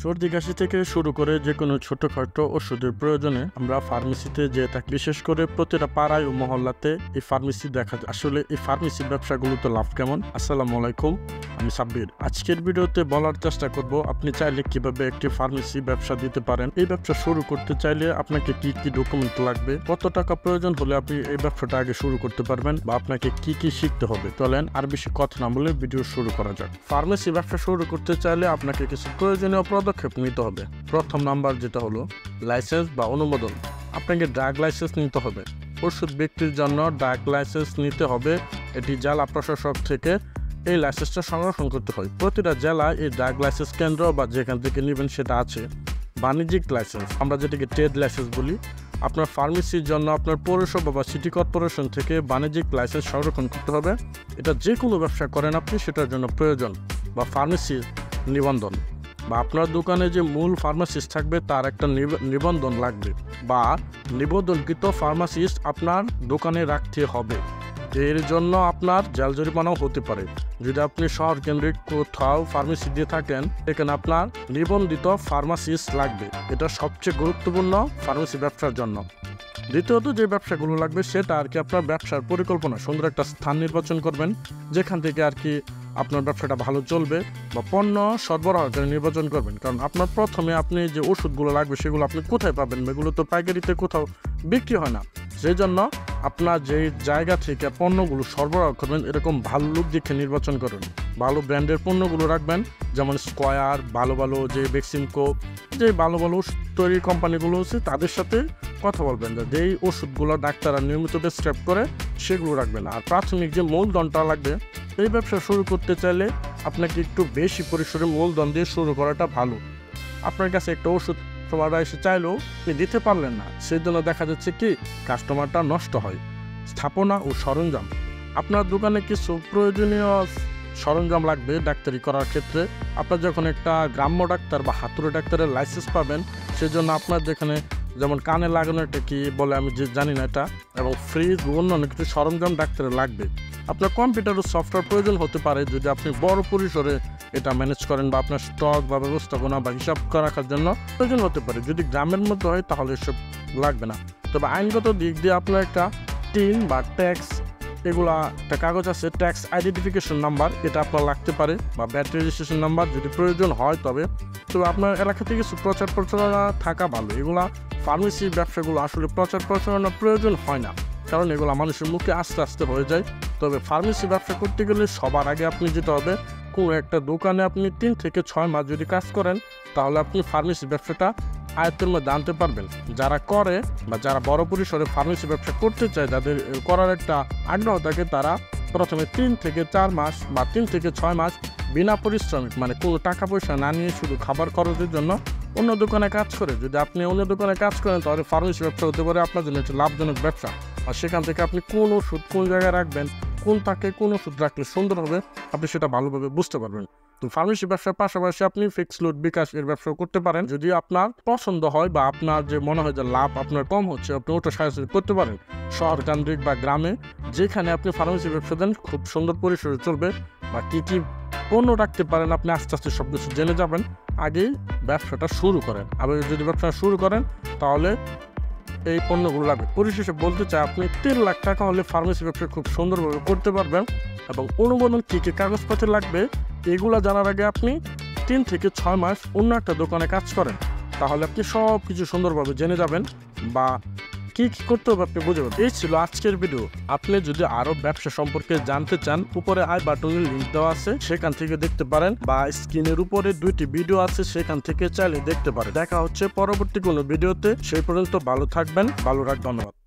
সর্দি কাশি থেকে শুরু করে যে কোনো ছোটখাটো ওষুধের প্রয়োজনে আমরা ফার্মেসিতে যেয়ে থাকি। বিশেষ করে প্রতিটা পাড়ায় ও মহল্লাতে এই ফার্মেসি দেখা যায়। আসলে এই ফার্মেসি ব্যবসাগুলোতে লাভ কেমন? আসসালামু আলাইকুম, আমি সাব্বির। আজকের ভিডিওতে বলার চেষ্টা করব আপনি চাইলে কিভাবে একটি ফার্মেসি ব্যবসা দিতে পারেন। এই ব্যবসা শুরু করতে চাইলে আপনাকে কি কি ডকুমেন্ট লাগবে, কত টাকা প্রয়োজন হলে আপনি এই ব্যবসাটা আগে শুরু করতে পারবেন, বা আপনাকে কি কি শিখতে হবে। চলেন আর বেশি কথা না বলে ভিডিও শুরু করা যাক। ফার্মেসি ব্যবসা শুরু করতে চাইলে আপনাকে কিছু প্রয়োজনীয় পদক্ষেপ নিতে হবে। প্রথম নাম্বার যেটা হলো লাইসেন্স বা অনুমোদন। আপনাকে ড্রাগ লাইসেন্স নিতে হবে। ওষুধ বিক্রির জন্য ড্রাগ লাইসেন্স নিতে হবে। এটি জেলা প্রশাসক থেকে এই লাইসেন্সটা সংরক্ষণ করতে হয়। প্রতিটা জেলায় এই ড্রাগ লাইসেন্স কেন্দ্র বা যেখান থেকে নেবেন সেটা আছে। বাণিজ্যিক লাইসেন্স, আমরা যেটাকে ট্রেড লাইসেন্স বলি। আপনার ফার্মেসির জন্য আপনার পৌরসভা বা সিটি কর্পোরেশন থেকে বাণিজ্যিক লাইসেন্স সংরক্ষণ করতে হবে। এটা যে কোনো ব্যবসা করেন আপনি সেটার জন্য প্রয়োজন। বা ফার্মেসির নিবন্ধন, বা আপনার দোকানে যে মূল ফার্মাসিস্ট থাকবে তার একটা নিবন্ধন লাগবে, বা নিবন্ধনকৃত ফার্মাসিস্ট আপনার দোকানে রাখতে হবে। এর জন্য আপনার জেল জরিমানাও হতে পারে। যদি আপনি শহর কেন্দ্রিক কোথাও ফার্মেসি দিয়ে থাকেন, এখানে আপনার নিবন্ধিত ফার্মাসিস্ট লাগবে। এটা সবচেয়ে গুরুত্বপূর্ণ ফার্মেসি ব্যবসার জন্য। দ্বিতীয়ত যে ব্যবসাগুলো লাগবে সেটা আর কি আপনার ব্যবসার পরিকল্পনা। সুন্দর একটা স্থান নির্বাচন করবেন যেখান থেকে আর কি আপনার ব্যবসাটা ভালো চলবে, বা পণ্য সরবরাহকারী নির্বাচন করবেন। কারণ আপনার প্রথমে আপনি যে ওষুধগুলো লাগবে সেগুলো আপনি কোথায় পাবেন? এগুলো তো পাইকারিতে কোথাও বিক্রি হয় না। সেই জন্য আপনার যে জায়গা থেকে পণ্যগুলো সরবরাহ করবেন এরকম ভালো লোক দেখে নির্বাচন করবেন। ভালো ব্র্যান্ডের পণ্যগুলো রাখবেন, যেমন স্কয়ার, ভালো ভালো যে বেক্সিমকো, যে ভালো ভালো ওষুধ তৈরি কোম্পানিগুলো আছে তাদের সাথে কথা বলবেন যে এই ওষুধগুলো ডাক্তাররা নিয়মিত প্রেসক্রাইব করে সেগুলো রাখবেন। আর প্রাথমিক যে মূলধনটা লাগবে, এই ব্যবসা শুরু করতে চাইলে আপনাকে একটু বেশি পরিসরে মূলধন দিয়ে শুরু করাটা ভালো। আপনার কাছে একটা ওষুধ কাস্টমাররা এসে চাইলেও আপনি দিতে পারলেন না, সেই জন্য দেখা যাচ্ছে কি কাস্টমারটা নষ্ট হয়। স্থাপনা ও সরঞ্জাম, আপনার দোকানে কিছু প্রয়োজনীয় সরঞ্জাম লাগবে ডাক্তারি করার ক্ষেত্রে। আপনার যখন একটা গ্রাম্য ডাক্তার বা হাতুড়ে ডাক্তারের লাইসেন্স পাবেন, সেজন্য আপনার যেখানে যেমন কানে লাগানো একটা কি বলে আমি যে জানি না এটা, এবং ফ্রিজ অন্যান্য কিছু সরঞ্জাম ডাক্তারের লাগবে। আপনার কম্পিউটার ও সফটওয়্যার প্রয়োজন হতে পারে যদি আপনি বড় পরিসরে এটা ম্যানেজ করেন, বা আপনার স্টক বা ব্যবস্থাপনা বা হিসাব রাখার জন্য প্রয়োজন হতে পারে। যদি গ্রামের মধ্যে হয় তাহলে এসব লাগবে না। তবে আইনগত দিক দিয়ে আপনার একটা টিন বা ট্যাক্স, এগুলা একটা কাগজ আছে, ট্যাক্স আইডেন্টিফিকেশন নাম্বার, এটা আপনার লাগতে পারে, বা ব্যাটারি রেজিস্ট্রেশন নাম্বার যদি প্রয়োজন হয়। তবে আপনার এলাকাতে কিছু প্রচার প্রচারণা থাকা ভালো। এগুলা ফার্মেসি ব্যবসাগুলো আসলে প্রচার প্রচারণা প্রয়োজন হয় না, কারণ এগুলো মানুষের মুখে আস্তে আস্তে হয়ে যায়। তবে ফার্মেসি ব্যবসা করতে গেলে সবার আগে আপনি যেতে হবে কোনো একটা দোকানে আপনি 3 থেকে 6 মাস যদি কাজ করেন, তাহলে আপনি ফার্মেসি ব্যবসাটা আয়ত্তের মধ্যে আনতে পারবেন। যারা করে বা যারা বড় পরিসরে ফার্মেসি ব্যবসা করতে চায়, যাদের করার একটা আগ্রহ থাকে, তারা প্রথমে 3 থেকে 4 মাস বা 3 থেকে 6 মাস বিনা পরিশ্রমিক, মানে কোনো টাকা পয়সা না নিয়ে শুধু খাবার খরচের জন্য অন্য দোকানে কাজ করে। যদি আপনি অন্য দোকানে কাজ করেন তাহলে ফার্মেসি ব্যবসা হতে পারে আপনার জন্য একটা লাভজনক ব্যবসা। আর সেখান থেকে আপনি কোন ওষুধ কোন জায়গায় রাখবেন, কোন তাকে কোন ওষুধ রাখলে সুন্দর হবে, আপনি সেটা ভালোভাবে বুঝতে পারবেন। তো ফার্মেসি ব্যবসার পাশাপাশি আপনি ফিক্স লোড বিকাশ এর ব্যবসাও করতে পারেন। যদি আপনার পছন্দ হয় বা আপনার যে মনে হয় যে লাভ আপনার কম হচ্ছে, আপনি ওটা সাহায্য করতে পারেন। শহর কেন্দ্রিক বা গ্রামে যেখানে আপনি ফার্মেসি ব্যবসা দেন খুব সুন্দর পরিসরে চলবে। বা কী কী পণ্য রাখতে পারেন আপনি আস্তে আস্তে সব কিছু জেনে যাবেন। আগেই ব্যবসাটা শুরু করেন। আবার যদি ব্যবসা শুরু করেন তাহলে এই পণ্যগুলো লাগবে। পরিশেষে বলতে চাই, আপনি 3 লাখ টাকা হলে ফার্মেসি ব্যবসা খুব সুন্দরভাবে করতে পারবেন। এবং অনুমোদন কী কী কাগজপত্র লাগবে এগুলো জানার আগে আপনি 3 থেকে 6 মাস অন্য একটা দোকানে কাজ করেন, তাহলে আপনি সব কিছু সুন্দরভাবে জেনে যাবেন, বা কি কি করতে হবে আপনি বুঝে পাবেন। এই ছিল আজকের ভিডিও। আপনি যদি আরো ব্যবসা সম্পর্কে জানতে চান, উপরে আই বাটনের লিঙ্ক দেওয়া আছে, সেখান থেকে দেখতে পারেন, বা স্ক্রিনের উপরে 2টি ভিডিও আছে, সেখান থেকে চাইলে দেখতে পারেন। দেখা হচ্ছে পরবর্তী কোনো ভিডিওতে। সেই পর্যন্ত ভালো থাকবেন, ভালো রাখবেন। ধন্যবাদ।